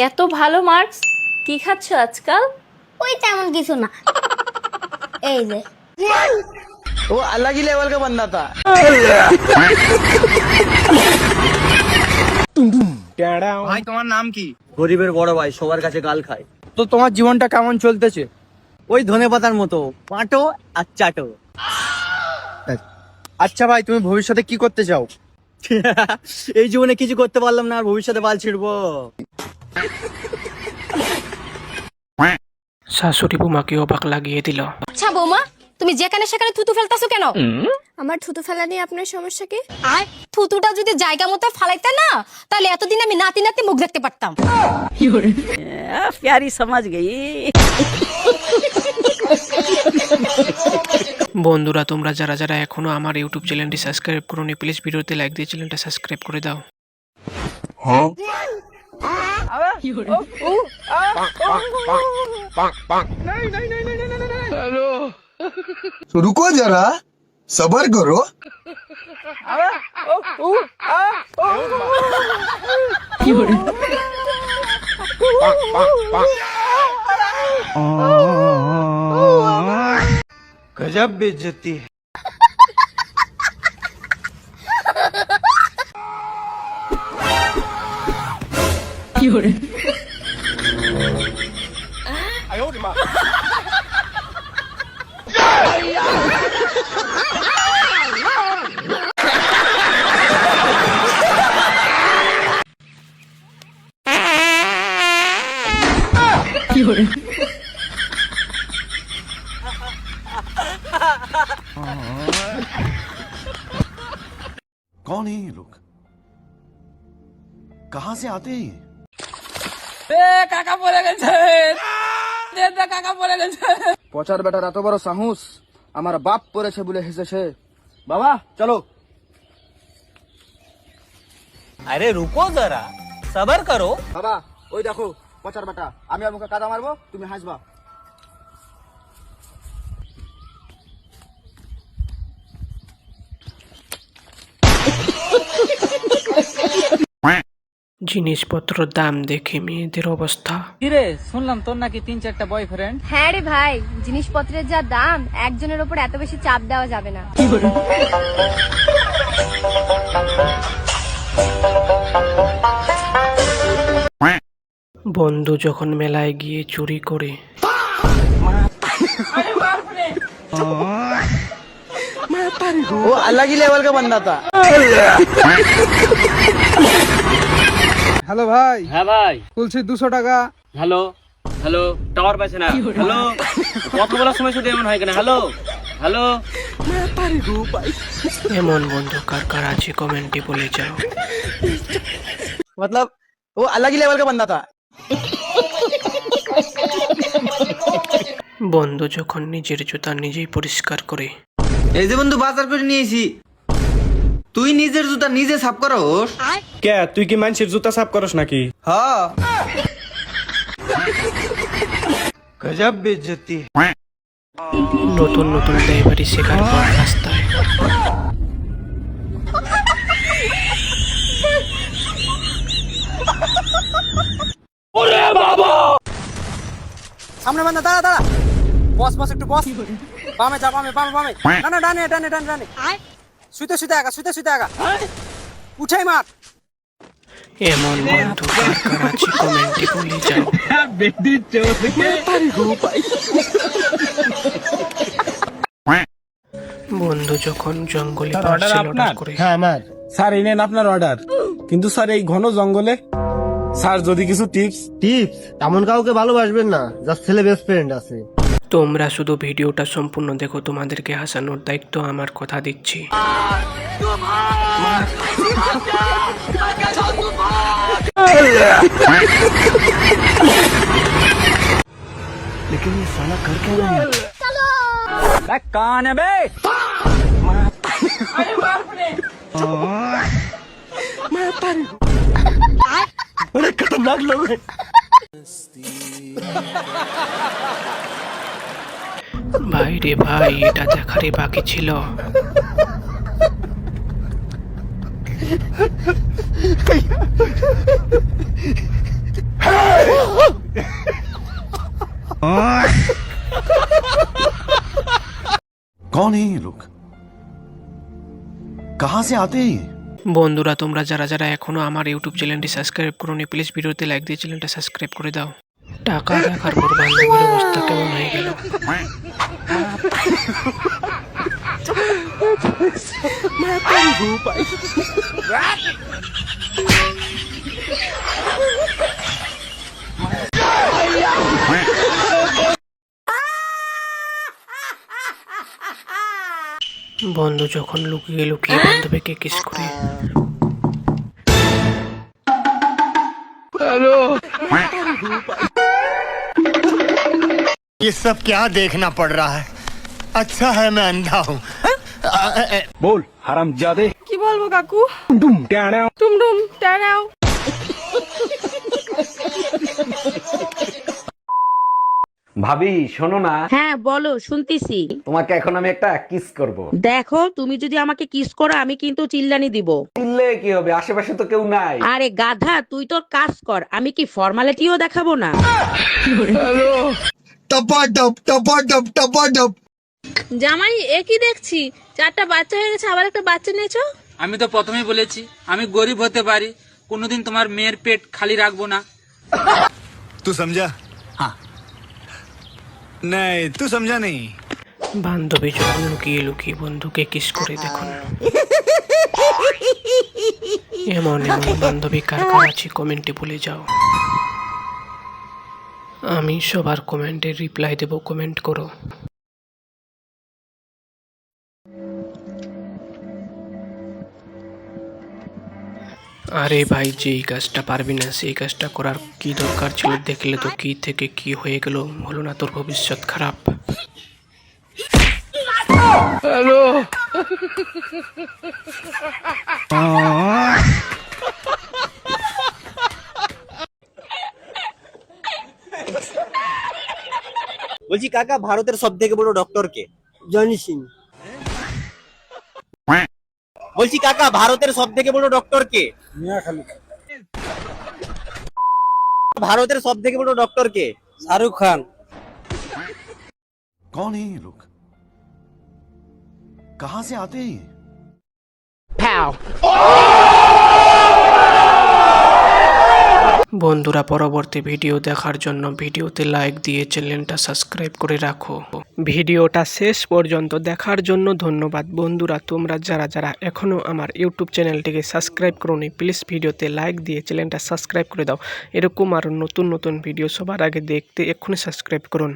এত ভালো মার্কস, কি খাচ্ছ আজকাল? ওই তেমন কিছু না, এই যে वो अलग ही लेवल का बंदा था। ভাই তোমার নাম কি? গরিবের বড় ভাই, সবার কাছে গাল খায়। তো তোমার জীবনটা কেমন চলতেছে? ওই ধনে পাতার মতো পাটো আর চাটো। আচ্ছা ভাই, তুমি ভবিষ্যতে কি করতে চাও? এই জীবনে কিছু করতে পারলাম না, আর ভবিষ্যতে বাল ছিড়বো। শাশুড়ি বৌমাকে অবাক লাগিয়ে দিল। আচ্ছা বৌমা, তুমি যেখানে সেখানে থুতু ফেলতাছো কেন? আমার থুতু ফেলা নিয়ে আপনার সমস্যা কি? থুতুটা যদি জায়গা মতো ফালাইতে না, তাহলে এতদিন আমি নাতি নাতি মুখ দেখতে পারতাম। প্যারি সমাজ গই। বন্ধুরা, তোমরা যারা যারা এখনো আমার ইউটিউব চ্যানেলটি সাবস্ক্রাইব করোনি, প্লিজ ভিডিওতে লাইক দিয়ে চ্যানেলটা সাবস্ক্রাইব করে দাও। तो रुको जरा, सबर करो। गजब बेइज्जती है। कौन है ये लोग? कहां से आते हैं ये? পচার বেটার এত বড় সাহস, আমার বাপ পড়েছে বলে হেসেছে। বাবা চলো। अरे रुको जरा, सबर करो। বাবা ওই দেখো পচার বেটা, আমি আর মুখে কাদা মারবো, তুমি হাসবা। জিনিসপত্রের দাম দেখে মেয়েদের অবস্থা। কিরে, শুনলাম তোর নাকি 3-4টা বয়ফ্রেন্ড। হ্যাঁ রে ভাই, জিনিসপত্রের যা দাম, একজনের উপর এত বেশি চাপ দেওয়া যাবে না। বন্ধু যখন মেলায় গিয়ে চুরি করে, वो अलग ही लेवल का बंदा था। হ্যালো ভাই। হ্যাঁ ভাই। বলছি 200 টাকা। হ্যালো হ্যালো, টাওয়ার পাচ্ছে না। হ্যালো, কথা বলার সময় শুধু এমন হয় কেন? Hello hello. এমন বন্ধু কার কার আছে কমেন্টে বলে যাও। मतलब वो अलग ही लेवल का बंदा था। বন্ধু যখন নিজের জুতা নিজেই পরিষ্কার করে। এই যে বন্ধু, বাজার করে নিয়েছি। তুই নিজের জুতা নিজে সাফ করস? কে, তুই কি মানুষের জুতা সাফ করস নাকি? হ্যাঁ। গজব বেইজ্জতি। নতুন নতুন ড্রাইভারি শেখার পর রাস্তায় সামনে বান্দা, দাঁড়া দাঁড়া। বস বস, একটু বস। বামে যা, বামে বামে বামে। না না, ডানে ডানে ডানে ডানে। শুতে শুতে আগা, শুতে শুতে আগা। উঠাই মার। এমন বন্ধু কার কার আছে কমেন্টে বলে যাও। বন্ধু যখন জঙ্গলে পার্সেল অর্ডার করে। হ্যাঁ আমার স্যার, এই নেন আপনার অর্ডার। কিন্তু স্যার এই ঘন জঙ্গলে স্যার যদি কিছু টিপস এমন কাউকে ভালোবাসবেন না যার ছেলে বেস্ট ফ্রেন্ড আছে। তোমরা শুধু ভিডিওটা সম্পূর্ণ দেখো, তোমাদেরকে হাসানোর দায়িত্ব আমার, কথা দিচ্ছি। लेकिन ये साला कर क्या रहा है? কান বে। बड़े खतरनाक लोग हैं। ভাই রে ভাই, এটা দেখারই বাকি ছিল। कौन है ये लोग कहाँ से आते हैं ये? বন্ধুরা তোমরা যারা যারা এখনো আমার ইউটিউব চ্যানেলটি সাবস্ক্রাইব করোনি প্লিজ ভিডিওতে লাইক দিয়ে চ্যানেলটা সাবস্ক্রাইব করে দাও। টাকা দেখার পর বান্ধবীর অবস্থা কেমন হয়ে গেল। বন্ধু যখন লুকিয়ে লুকিয়ে বান্ধবীকে কিস করে। ये सब क्या देखना पड़ रहा है अच्छा है मैं अंधा हूँ কি বলবো কাকু টুম টুম টানাও ভাবি শোনো না, হ্যাঁ বলো শুনতেছি। তোমাকে এখন আমি একটা কিস করব। দেখো তুমি যদি আমাকে কিস করো আমি কিন্তু চিল্লানি দিব। চিল্লে কি হবে, আশেপাশে তো কেউ নাই। আরে গাধা তুই তোর কাজ কর, আমি কি ফর্মালিটিও দেখাবো না? टपाटप टपाटप टपाटप জামাই একই দেখছি, 4টা বাচ্চা হয়ে গেছে, আবার একটা বাচ্চা নিয়েছো। আমি তো প্রথমেই বলেছি আমি গরিব হতে পারি, কোনোদিন তোমার মেয়ের পেট খালি রাখবো না। तू समझा हाँ नहीं तू समझा नहीं বান্ধবী যখন লুকিয়ে লুকিয়ে বন্ধুকে কিস করে দেখুন। এমন এমন বান্ধবী কার কার আছে কমেন্টে বলে যাও, আমি সবার কমেন্টে রিপ্লাই দেব, কমেন্ট করো। আরে ভাই যেই কাজটা পারবি না সেই কাজটা করার কি দরকার ছিল, দেখলে তো কি থেকে কি হয়ে গেল, হলো না তোর ভবিষ্যৎ খারাপ। বলছি কাকা ভারতের সব থেকে বড় ডক্টর কে? জনি সিং বলছি কাকা ভারতের সব থেকে বড় ডক্টর কে? ভারতের সব থেকে বড় ডক্টর কে? শাহরুখ খান। कौन है ये लोग कहाँ से आते हैं ये? বন্ধুরা পরবর্তী ভিডিও দেখার জন্য ভিডিওতে লাইক দিয়ে চ্যানেলটা সাবস্ক্রাইব করে রাখো। ভিডিওটা শেষ পর্যন্ত দেখার জন্য ধন্যবাদ। বন্ধুরা তোমরা যারা যারা এখনো আমার ইউটিউব চ্যানেলটিকে সাবস্ক্রাইব করোনি প্লিজ ভিডিওতে লাইক দিয়ে চ্যানেলটা সাবস্ক্রাইব করে দাও। এরকম আরও নতুন নতুন ভিডিও সবার আগে দেখতে এক্ষুনি সাবস্ক্রাইব করুন।